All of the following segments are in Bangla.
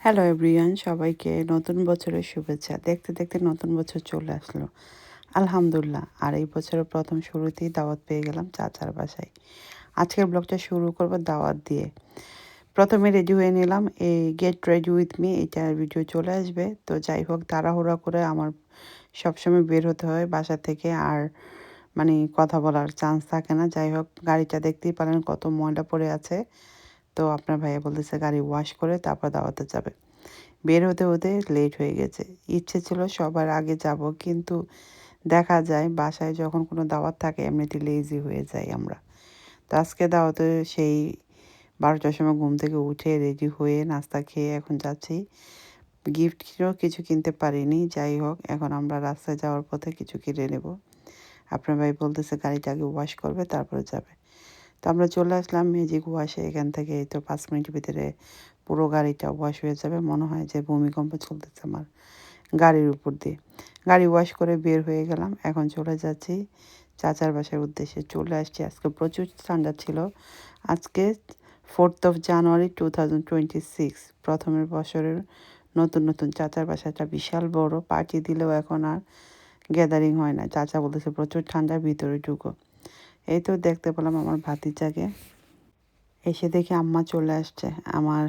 হ্যালো এভরিওয়ান, সবাইকে নতুন বছরের শুভেচ্ছা। দেখতে দেখতে নতুন বছর চলে আসলো, আলহামদুলিল্লাহ। আর এই বছরের প্রথম শুরুতেই দাওয়াত পেয়ে গেলাম চাচার বাসায়। আজকের ব্লগটা শুরু করব দাওয়াত দিয়ে। প্রথমে রেডি হয়ে নিলাম, এই গেট রেডি উইথ মি এটার ভিডিও চলে আসবে। তো যাই হোক, তাড়াহুড়া করে আমার সবসময় বের হতে হয় বাসা থেকে, আর কথা বলার চান্স থাকে না। যাই হোক, গাড়িটা দেখতেই পারেন কত ময়লা পড়ে আছে। তো আপনার ভাইয়া বলতেছে গাড়ি ওয়াশ করে তারপর দাওয়াতে যাবে। বের হতে হতে লেট হয়ে গেছে। ইচ্ছে ছিল সবার আগে যাব, কিন্তু দেখা যায় বাসায় যখন কোনো দাওয়াত থাকে এমনিতে লেজি হয়ে যাই আমরা। তো আজকে দাওয়াতে সেই 12টার সময় ঘুম থেকে উঠে রেডি হয়ে নাস্তা খেয়ে এখন যাচ্ছি। গিফটও কিছু কিনতে পারিনি। যাই হোক, এখন আমরা রাস্তায় যাওয়ার পথে কিছু কিনে নেব। আপনার ভাই বলতেছে গাড়িটা আগে ওয়াশ করবে তারপরে যাবে। তো আমরা চলে আসলাম ম্যাজিক ওয়াশে। এখান থেকে এই তো 5 মিনিটের ভিতরে পুরো গাড়িটা ওয়াশ হয়ে যাবে। মনে হয় যে ভূমিকম্প চলতেছে আমার গাড়ির উপর দিয়ে। গাড়ি ওয়াশ করে বের হয়ে গেলাম। এখন চলে যাচ্ছি চাচার বাসার উদ্দেশ্যে। চলে আসছি। আজকে প্রচুর ঠান্ডা ছিল। আজকে 4th জানুয়ারি 2026, প্রথমের বছরের নতুন নতুন চাচার বাসাটা বিশাল বড়। পার্টি দিলেও এখন আর গ্যাদারিং হয় না। চাচা বলতেছে প্রচুর ঠান্ডার ভিতরে ঢুকো। এই তো দেখতে পেলাম আমার ভাতিজাকে। এসে দেখি আম্মা চলে আসছে, আমার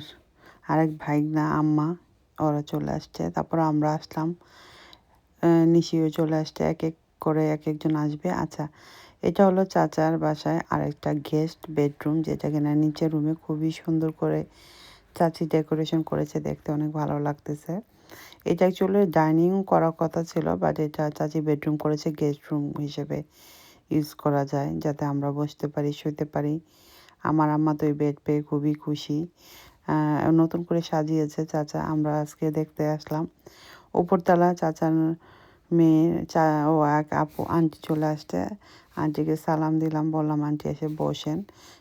আরেক ভাইগনা আম্মা, ওরা চলে আসছে। তারপর আমরা আসলাম, নিশিও চলে আসছে। এক এক করে এক একজন আসবে। আচ্ছা, এটা হলো চাচার বাসায় আরেকটা গেস্ট বেডরুম, যেটা কিনা নিচের রুমে খুবই সুন্দর করে চাচি ডেকোরেশন করেছে, দেখতে অনেক ভালো লাগতেছে। এটা অ্যাকচুয়ালি ডাইনিং করার কথা ছিল, বাট এটা চাচি বেডরুম করেছে গেস্ট রুম হিসেবে ইউজ করা যায়, যাতে আমরা বসতে পারি, শুতে পারি। আমার আম্মা তো এই বেড পেয়ে খুবই খুশি। নতুন করে সাজিয়েছে চাচা। আমরা আজকে দেখতে আসলাম উপরতলা। চাচার মেয়ে ও এক আপু আন্টি চলে আসছে। আন্টিকে সালাম দিলাম, বললাম আন্টি এসে বসেন।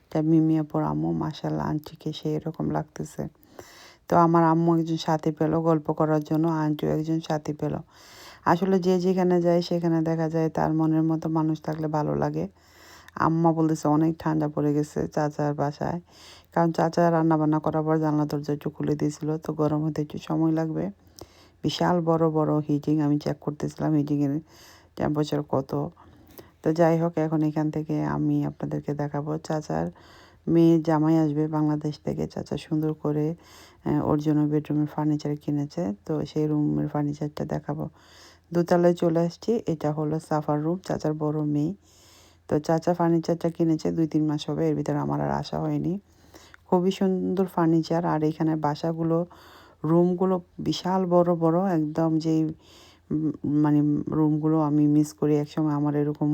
তা মিমি আপুর আম্মু, মাশাল্লাহ আন্টিকে সেই রকম লাগতেছে। তো আমার আম্মু একজন সাথী পেলো গল্প করার জন্য, আন্টিও একজন সাথী পেলো। আসলে যে যেখানে যায় সেখানে দেখা যায় তার মনের মতো মানুষ থাকলে ভালো লাগে। আম্মা বলতেছে অনেক ঠান্ডা পড়ে গেছে চাচার বাসায়, কারণ চাচা রান্না বান্না করার পর জানলা দরজা একটু খুলে দিয়েছিল, তো গরম হতে একটু সময় লাগবে। বিশাল বড় বড় হিটিং, আমি চেক করতেছিলাম হিটিংয়ের টেম্পারেচার কত। তো যাই হোক, এখন এখান থেকে আমি আপনাদেরকে দেখাবো চাচার মেয়ে জামাই আসবে বাংলাদেশ থেকে। চাচা সুন্দর করে ওর জন্য বেডরুমের ফার্নিচার কিনেছে, তো সেই রুমের ফার্নিচারটা দেখাবো। দোতলায় চলে আসছি। এটা হলো সাফার রুম, চাচার বড় মেয়ে। তো চাচা ফার্নিচারটা কিনেছে 2-3 মাস হবে, এর ভিতরে আমার আর আসা হয়নি। খুবই সুন্দর ফার্নিচার। আর এখানে বাসাগুলো, রুমগুলো বিশাল বড় বড় একদম, যেই মানে রুমগুলো আমি মিস করি। একসময় আমার এরকম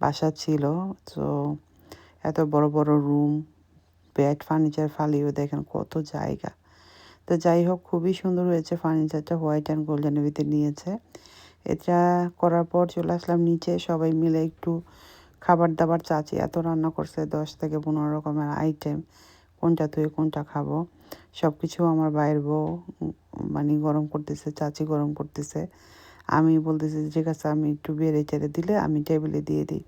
বাসা ছিল। তো এত বড় বড় রুম, বেড ফার্নিচার ফালিয়েও দেখেন কত জায়গা। তো যাই হোক, খুবই সুন্দর হয়েছে ফার্নিচারটা, হোয়াইট অ্যান্ড গোল্ডেনের ভিতরে নিয়েছে। এটা করার পর চলে আসলাম নিচে। সবাই মিলে একটু খাবার দাবার, চাচি এত রান্না করছে 10 থেকে 15 রকমের আইটেম, কোনটা ধুয়ে কোনটা খাবো সব কিছু আমার বাইরের বউ গরম করতেছে, চাচি গরম করতেছে। আমি বলতেছি ঠিক আছে, আমি একটু বেড়ে চেড়ে দিলে আমি টেবিলে দিয়ে দিই,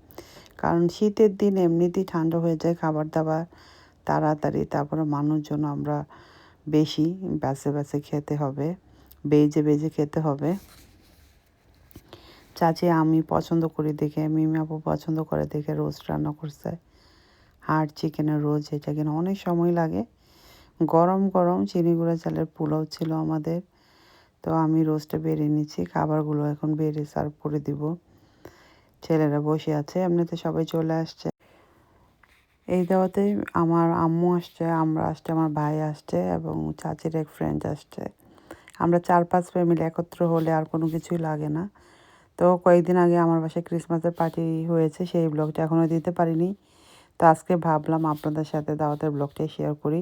কারণ শীতের দিন এমনিতেই ঠান্ডা হয়ে যায় খাবার দাবার তাড়াতাড়ি। তারপরে মানুষজন আমরা বেশি, বেছে বেছে খেতে হবে, বেজে বেজে খেতে হবে। চাচি আমি পছন্দ করি দেখে, মিমি আপু পছন্দ করে দেখে রোস্ট রান্না করছে, হাড় চিকেনের রোজ। এটা কিনা অনেক সময় লাগে। গরম গরম চিনি গুঁড়া চালের পোলাও ছিল আমাদের। তো আমি রোস্টে বেড়ে নিচ্ছি, খাবারগুলো এখন বেড়ে সার্ভ করে দিব। ছেলেরা বসে আছে, এমনিতে সবাই চলে আসছে। এই দাওয়াতে আমার আম্মু আসছে, আমরা আসছে, আমার ভাই আসছে এবং চাচির এক ফ্রেন্ড আসছে। আমরা 4-5 ফ্যামিলি একত্র হলে আর কোনো কিছুই লাগে না। তো কয়েকদিন আগে আমার বাসায় ক্রিসমাসের পার্টি হয়েছে, সেই ব্লগটা এখনও দিতে পারিনি। তো আজকে ভাবলাম আপনাদের সাথে দাওয়াতের ব্লগটাই শেয়ার করি,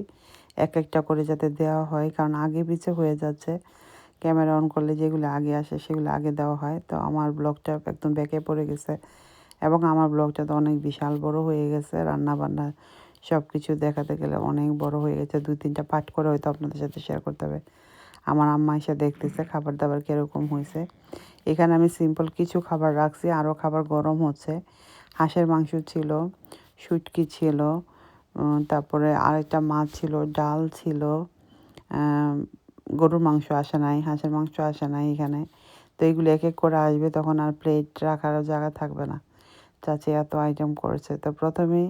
এক একটা করে যাতে দেওয়া হয়, কারণ আগে পিছে হয়ে যাচ্ছে। ক্যামেরা অন করলে যেগুলো আগে আসে সেগুলো আগে দেওয়া হয়। তো আমার ব্লগটা একদম ব্যাকে পড়ে গেছে, এবং আমার ব্লগটা তো অনেক বিশাল বড় হয়ে গেছে। রান্না বান্না সব কিছু দেখাতে গেলে অনেক বড় হয়ে গেছে। 2-3টা পার্ট করে হয়তো আপনাদের সাথে শেয়ার করতে হবে। আমার আম্মা এসে দেখতেছে খাবার দাবার কীরকম হয়েছে। এখানে আমি সিম্পল কিছু খাবার রাখছি, আরও খাবার গরম হচ্ছে। হাঁসের মাংস ছিল, শুটকি ছিল, তারপরে আরেকটা মাছ ছিল, ডাল ছিল, গরুর মাংস আসে নাই, হাঁসের মাংস আসে নাই এখানে। তো এগুলো এক এক করে আসবে, তখন আর প্লেট রাখারও জায়গা থাকবে না। চাচি এত আইটেম করেছে। তো প্রথমেই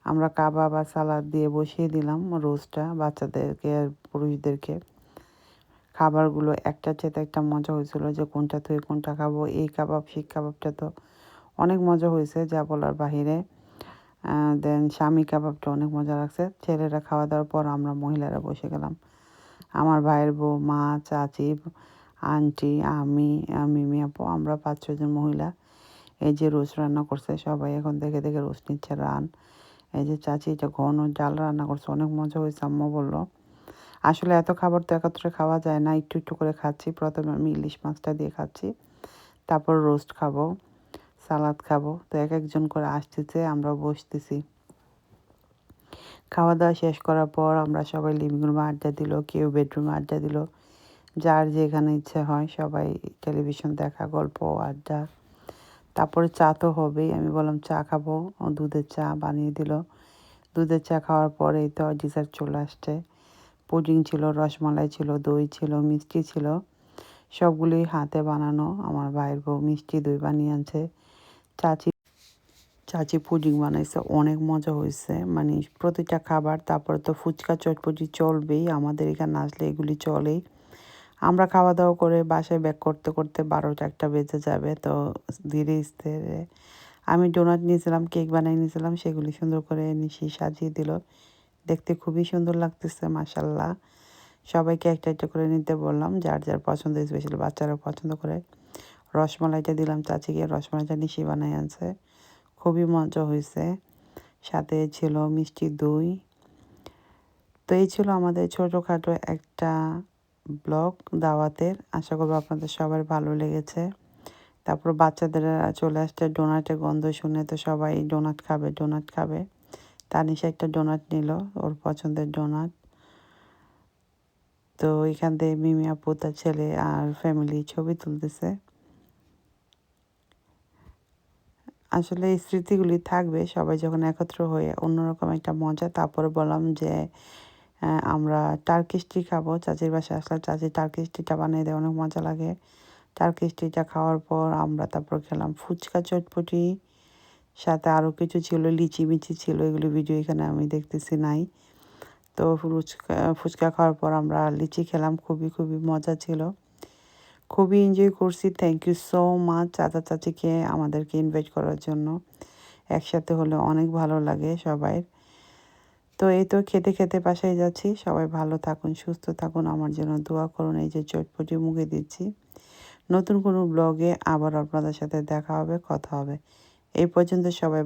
আমরা কাবাব আর সালাদ দিয়ে বসিয়ে দিলাম রোস্টটা বাচ্চাদেরকে আর পুরুষদেরকে। খাবারগুলো একটার চেয়ে একটা মজা হয়েছিল, যে কোনটা থেকে কোনটা খাবো। এই কাবাব সেই কাবাবটা তো অনেক মজা হয়েছে, যা বলার বাহিরে। দেন স্বামী কাবাবটা অনেক মজা লাগছে। ছেলেরা খাওয়া দাওয়ার পর আমরা মহিলারা বসে গেলাম। আমার ভাইয়ের বউ, মা, চাচি, আন্টি, আমি, মিমি আপু, আমরা 5-6 জন মহিলা এই যে রোস্ট রান্না করছে। সবাই এখন দেখে দেখে রোস্ট নিচ্ছে রান। এই যে চাচি এটা ঘন ডাল রান্না করছে, অনেক মজা হয়েছে। আম্মু বললো আসলে এত খাবার তো একত্রে খাওয়া যায় না, একটু একটু করে খাচ্ছি। প্রথমে আমি ইলিশ মাছটা দিয়ে খাচ্ছি, তারপর রোস্ট খাবো, সালাদ খাবো। তো এক একজন করে আসতেছে, আমরা বসতেছি। খাওয়া দাওয়া শেষ করার পর আমরা সবাই লিভিং রুমে আড্ডা দিল, কেউ বেডরুমে আড্ডা দিল, যার যেখানে ইচ্ছে হয় সবাই টেলিভিশন দেখা, গল্প, আড্ডা। তারপরে চা তো হবেই। আমি বললাম চা খাবো, দুধের চা বানিয়ে দিল। দুধের চা খাওয়ার পরেই তো ডিজার্ট চলে আসছে। পুডিং ছিল, রসমালাই ছিল, দই ছিল, মিষ্টি ছিল, সবগুলোই হাতে বানানো। আমার ভাইয়ের বউ মিষ্টি দই বানিয়ে আনছে। চাচি চাচি পুডিং বানাইছে, অনেক মজা হয়েছে। মানে প্রতিটা খাবার। তারপরে তো ফুচকা চটপটি চলবেই, আমাদের এখানে আসলে এগুলি চলেই। আমরা খাওয়া দাওয়া করে বাসায় ব্যাক করতে করতে 12টা-1টা বেজে যাবে। তো ধীরে স্থিরে আমি ডোনাট নিয়েছিলাম, কেক বানিয়ে নিয়েছিলাম, সেগুলি সুন্দর করে নিশি সাজিয়ে দিল। দেখতে খুবই সুন্দর লাগতেছে, মাশাল্লাহ। সবাইকে একটা একটা করে নিতে বললাম, যার যার পছন্দ, স্পেশালি বাচ্চারা পছন্দ করে। রসমালাইটা দিলাম চাচিকে, রসমালাইটা নিশি বানাই আনছে, খুবই মজা হয়েছে। সাথে ছিল মিষ্টি দই। তো এই ছিল আমাদের ছোটোখাটো একটা ব্লগ দাওয়াতের। আশা করবো আপনাদের সবার ভালো লেগেছে। তারপর বাচ্চাদের চলে আসছে, ডোনাটের গন্ধ শুনে তো সবাই ডোনাট খাবে, ডোনাট খাবে। তানিশা একটা ডোনাট নিল, ওর পছন্দের ডোনাট। তো এখান থেকে মিমি আপু, তার ছেলে আর ফ্যামিলি ছবি তুলতেছে। আসলে এই স্মৃতিগুলি থাকবে সবাই যখন একত্র হয়ে, অন্যরকম একটা মজা। তারপরে বললাম যে আমরা টার্কি স্টিক খাবো। চাচির বাসায় আসলে চাচি টার্কি স্টিকটা বানিয়ে দেয়, অনেক মজা লাগে। টার্কি স্টিকটা খাওয়ার পর আমরা তারপর খেলাম ফুচকা চটপটি, সাথে আরও কিছু ছিল, লিচি মিচি ছিল, এগুলি ভিডিও এখানে আমি দেখতেছি নাই। তো ফুচকা খাওয়ার পর আমরা লিচি খেলাম, খুবই খুবই মজা ছিল, খুবই এনজয় করছি। থ্যাংক ইউ সো মাচ চাচা চাচিকে আমাদেরকে ইনভাইট করার জন্য। একসাথে হলে অনেক ভালো লাগে সবাই। তো এই তো খেতে খেতে বাসায় যাচ্ছি। সবাই ভালো থাকুন, সুস্থ থাকুন, আমার জন্য দোয়া করুন। এই যে চটপটি মুখে দিচ্ছি। নতুন কোনো ব্লগে আবার আপনাদের সাথে দেখা হবে, কথা হবে। এই পর্যন্ত সবাই